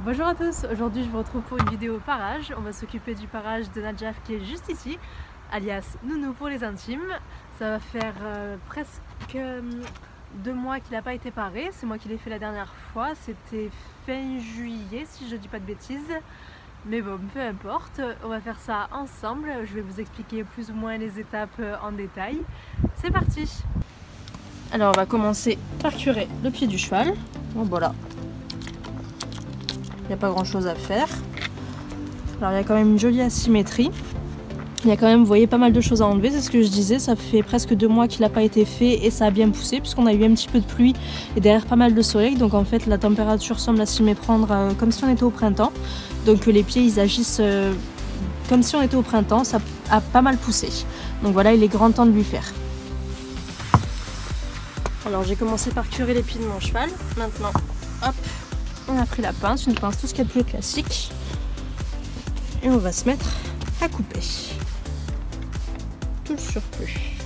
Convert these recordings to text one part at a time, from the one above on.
Bonjour à tous, aujourd'hui je vous retrouve pour une vidéo parage. On va s'occuper du parage de Nadjaf qui est juste ici, alias Nounou pour les intimes. Ça va faire presque 2 mois qu'il n'a pas été paré, c'est moi qui l'ai fait la dernière fois, c'était fin juillet si je dis pas de bêtises. Mais bon, peu importe, on va faire ça ensemble, je vais vous expliquer plus ou moins les étapes en détail. C'est parti! Alors on va commencer par curer le pied du cheval, bon voilà. Il n'y a pas grand chose à faire. Alors il y a quand même une jolie asymétrie. Il y a quand même, vous voyez, pas mal de choses à enlever, c'est ce que je disais, ça fait presque 2 mois qu'il n'a pas été fait et ça a bien poussé puisqu'on a eu un petit peu de pluie et derrière pas mal de soleil, donc en fait la température semble à s'y méprendre comme si on était au printemps. Donc les pieds ils agissent comme si on était au printemps, ça a pas mal poussé. Donc voilà, il est grand temps de lui faire. Alors j'ai commencé par curer les pieds de mon cheval, maintenant hop, on a pris la pince, une pince tout ce qu'il y a de plus classique et on va se mettre à couper tout le surplus.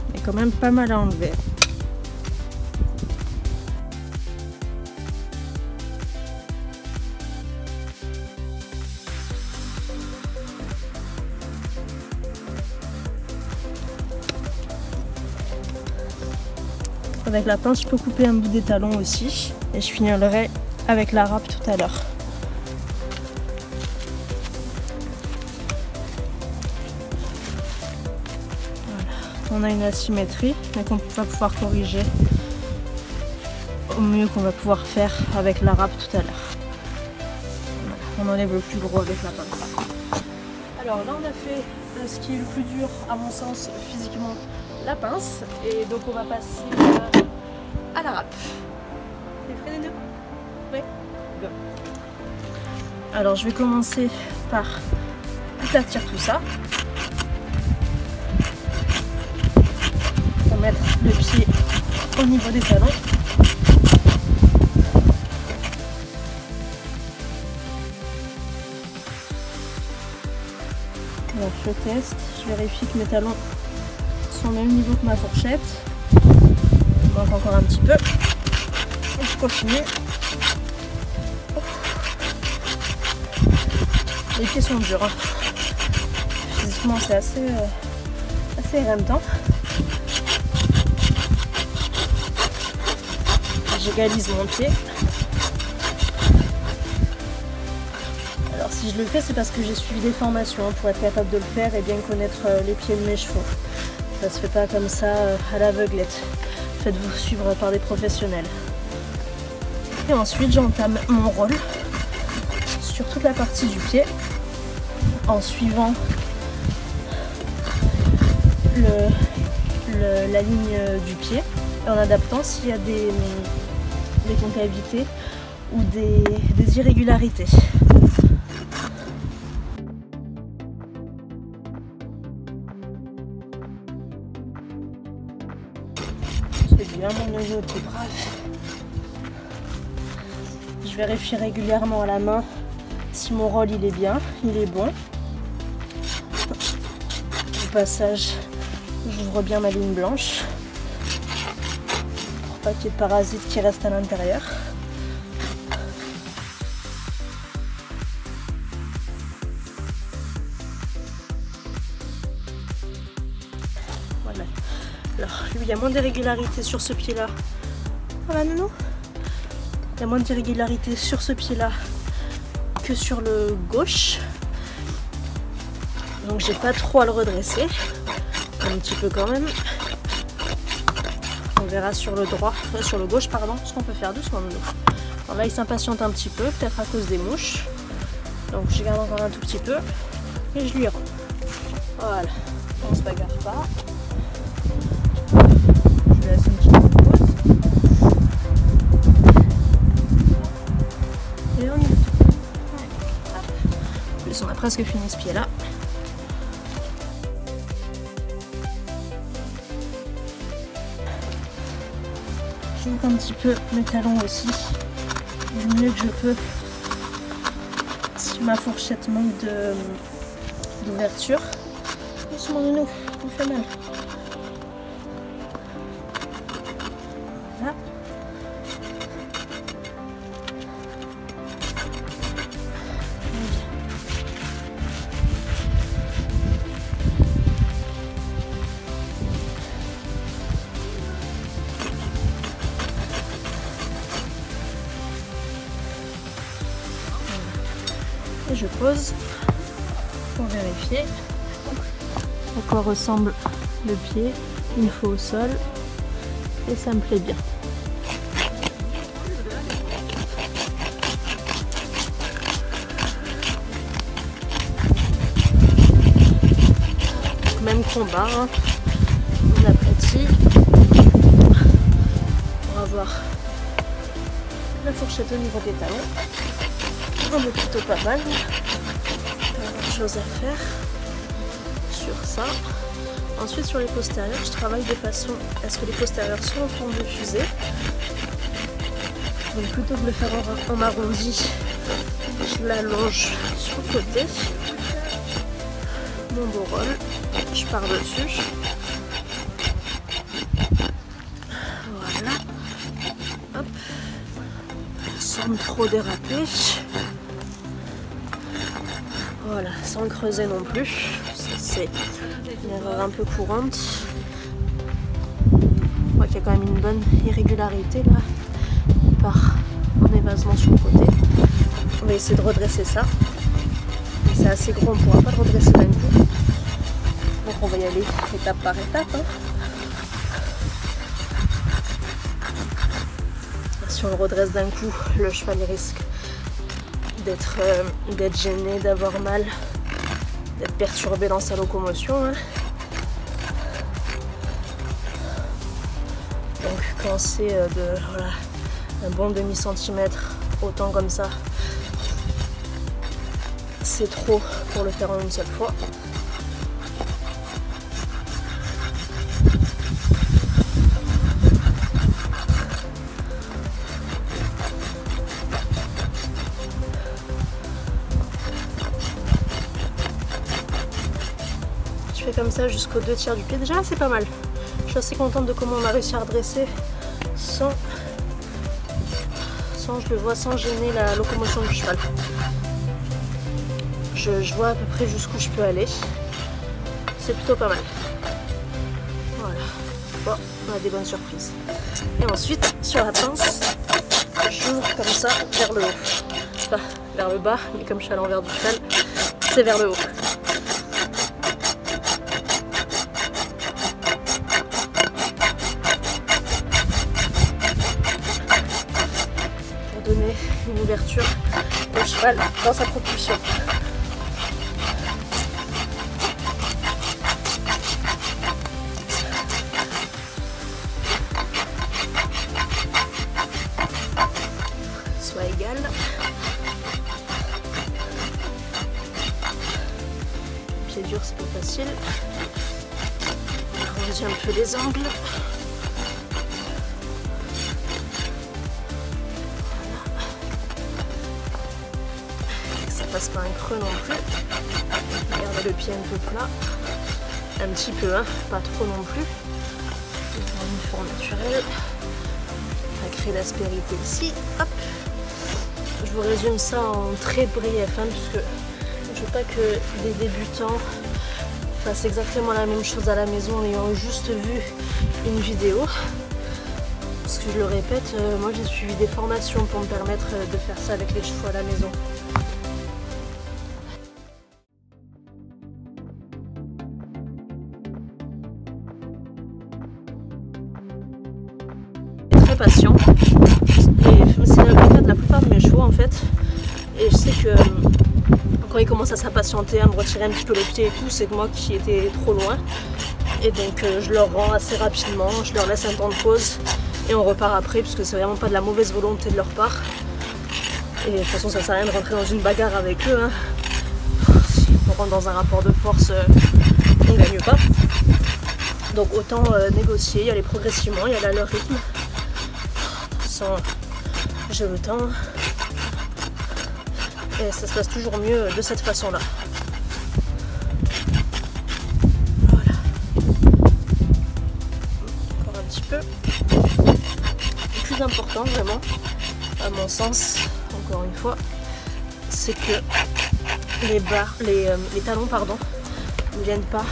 Il y a quand même pas mal à enlever. Avec la pince, je peux couper un bout des talons aussi. Et je finirai avec la râpe tout à l'heure. Voilà. On a une asymétrie, mais qu'on va pouvoir corriger au mieux qu'on va pouvoir faire avec la râpe tout à l'heure. Voilà. On enlève le plus gros avec la pince. Alors là, on a fait ce qui est le plus dur, à mon sens, physiquement, la pince. Et donc on va passer à la râpe. T'es prêt, Néné? Ouais. Go. Alors je vais commencer par aplatir tout ça. Pour mettre le pied au niveau des talons. Alors je teste, je vérifie que mes talons sont au même niveau que ma fourchette. Il manque encore un petit peu. Et je continue. Les pieds sont durs. Hein. Physiquement c'est assez éreintant. J'égalise mon pied. Alors si je le fais, c'est parce que j'ai suivi des formations pour être capable de le faire et bien connaître les pieds de mes chevaux. Ça se fait pas comme ça à l'aveuglette. Faites-vous suivre par des professionnels. Et ensuite j'entame mon rôle sur toute la partie du pied en suivant la ligne du pied et en adaptant s'il y a des concavités ou des irrégularités. C'est bien mon neveu qui est brave. Je vérifie régulièrement à la main si mon rôle il est bien, il est bon. Au passage, j'ouvre bien ma ligne blanche pour pas qu'il y ait de parasites qui restent à l'intérieur. Voilà. Alors, lui, il y a moins d'irrégularités sur ce pied-là. Voilà, Nounou. Il y a moins d'irrégularités sur ce pied-là que sur le gauche. Donc, j'ai pas trop à le redresser. Un petit peu quand même. On verra sur le droit, sur le gauche, pardon, ce qu'on peut faire doucement, Nounou. Alors là, il s'impatiente un petit peu, peut-être à cause des mouches. Donc, je garde encore un tout petit peu et je lui rends. Voilà. On se bagarre pas. Je laisse une petite pause. Et on y va. En plus, on a presque fini ce pied là. J'ouvre un petit peu mes talons aussi, du mieux que je peux. Si ma fourchette manque d'ouverture, doucement, Nounou, il me fait mal. et je pose pour vérifier à quoi ressemble le pied une fois au sol, et ça me plaît bien. Même combat, hein. On aplatit pour avoir la fourchette au niveau des talons. On est plutôt pas mal. Pas de choses à faire sur ça. Ensuite, sur les postérieurs, je travaille de façon à ce que les postérieurs soient en forme de fusée. Donc plutôt que de le faire en arrondi, je l'allonge sur le côté. Mon dos roll, je pars dessus. Voilà. Hop. Sans me trop déraper. Voilà, sans creuser non plus. Ça, c'est une erreur un peu courante. Je crois qu'il y a quand même une bonne irrégularité là. Il part en évasement sur le côté. On va essayer de redresser ça. C'est assez gros, on ne pourra pas le redresser d'un coup. Donc on va y aller étape par étape. Hein. Si on le redresse d'un coup, le cheval il risque d'être gêné, d'avoir mal, d'être perturbé dans sa locomotion. Hein. Donc quand c'est voilà, un bon demi-centimètre, autant comme ça, c'est trop pour le faire en une seule fois. Je fais comme ça jusqu'aux 2 tiers du pied. Déjà c'est pas mal. Je suis assez contente de comment on a réussi à redresser sans gêner la locomotion du cheval. Je vois à peu près jusqu'où je peux aller. C'est plutôt pas mal. Voilà. Bon, on a des bonnes surprises. Et ensuite, sur la pince, j'ouvre comme ça vers le haut. Enfin, vers le bas, mais comme je suis à l'envers du cheval, c'est vers le haut. Pour donner une ouverture au cheval dans sa propulsion. Soit égal. Pied dur, c'est pas facile. Arrondis un peu les angles. Voilà. Que ça passe pas un creux non plus. Regardez le pied un peu plat. Un petit peu, hein, pas trop non plus. Une forme naturelle. On va créer l'aspérité ici. Hop. Je vous résume ça en très brief, hein, puisque je veux pas que les débutants fassent exactement la même chose à la maison en ayant juste vu une vidéo. Parce que je le répète, moi j'ai suivi des formations pour me permettre de faire ça avec les chevaux à la maison. Très patient. Et c'est le cas de la plupart de mes chevaux en fait. Et je sais que quand ils commencent à s'impatienter, à me retirer un petit peu le pied et tout, c'est moi qui étais trop loin. Et donc je leur rends assez rapidement, je leur laisse un temps de pause et on repart après, puisque c'est vraiment pas de la mauvaise volonté de leur part. Et de toute façon ça sert à rien de rentrer dans une bagarre avec eux. Hein. Si on rentre dans un rapport de force, on ne gagne pas. Donc autant négocier, y aller progressivement, y aller à leur rythme. J'ai le temps et ça se passe toujours mieux de cette façon là. Voilà, encore un petit peu. Le plus important vraiment à mon sens, encore une fois, c'est que les talons pardon, ne viennent pas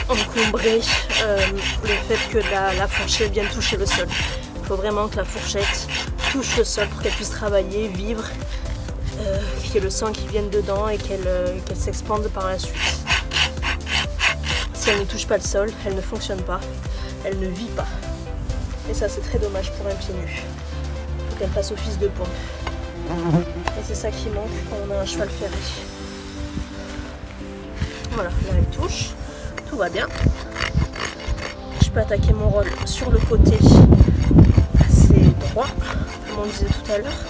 encombrer le fait que la fourchette vienne toucher le sol. Il faut vraiment que la fourchette touche le sol pour qu'elle puisse travailler, vivre, qu'il y ait le sang qui vienne dedans et qu'elle s'expande par la suite. Si elle ne touche pas le sol, elle ne fonctionne pas, elle ne vit pas. Et ça c'est très dommage pour un pied nu. Il faut qu'elle fasse office de pompe. Et c'est ça qui manque quand on a un cheval ferré. Voilà, là elle touche, tout va bien. Je peux attaquer mon rôle sur le côté assez droit, comme on disait tout à l'heure,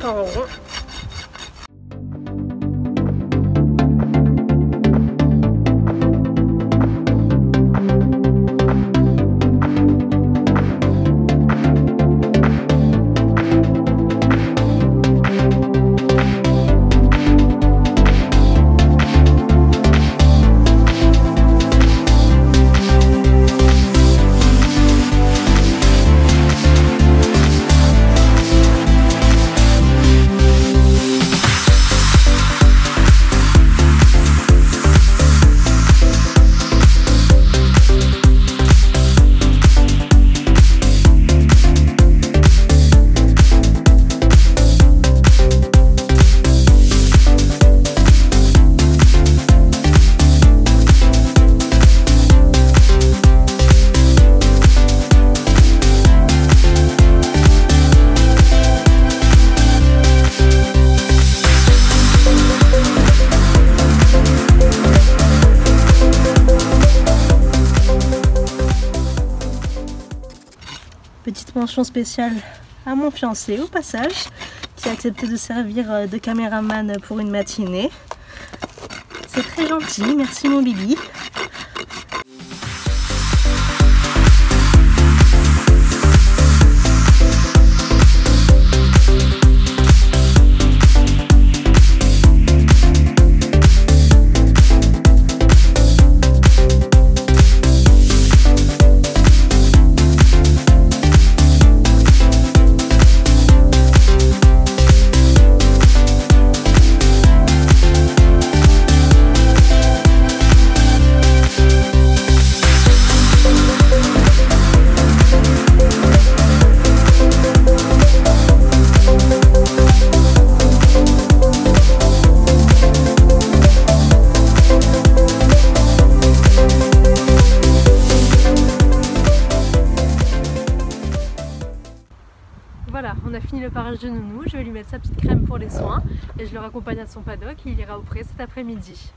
pas en rond. Petite mention spéciale à mon fiancé au passage, qui a accepté de servir de caméraman pour une matinée. C'est très gentil, merci mon Bibi. Voilà, on a fini le parage de Nounou, je vais lui mettre sa petite crème pour les soins et je le raccompagne à son paddock et il ira au pré cet après-midi.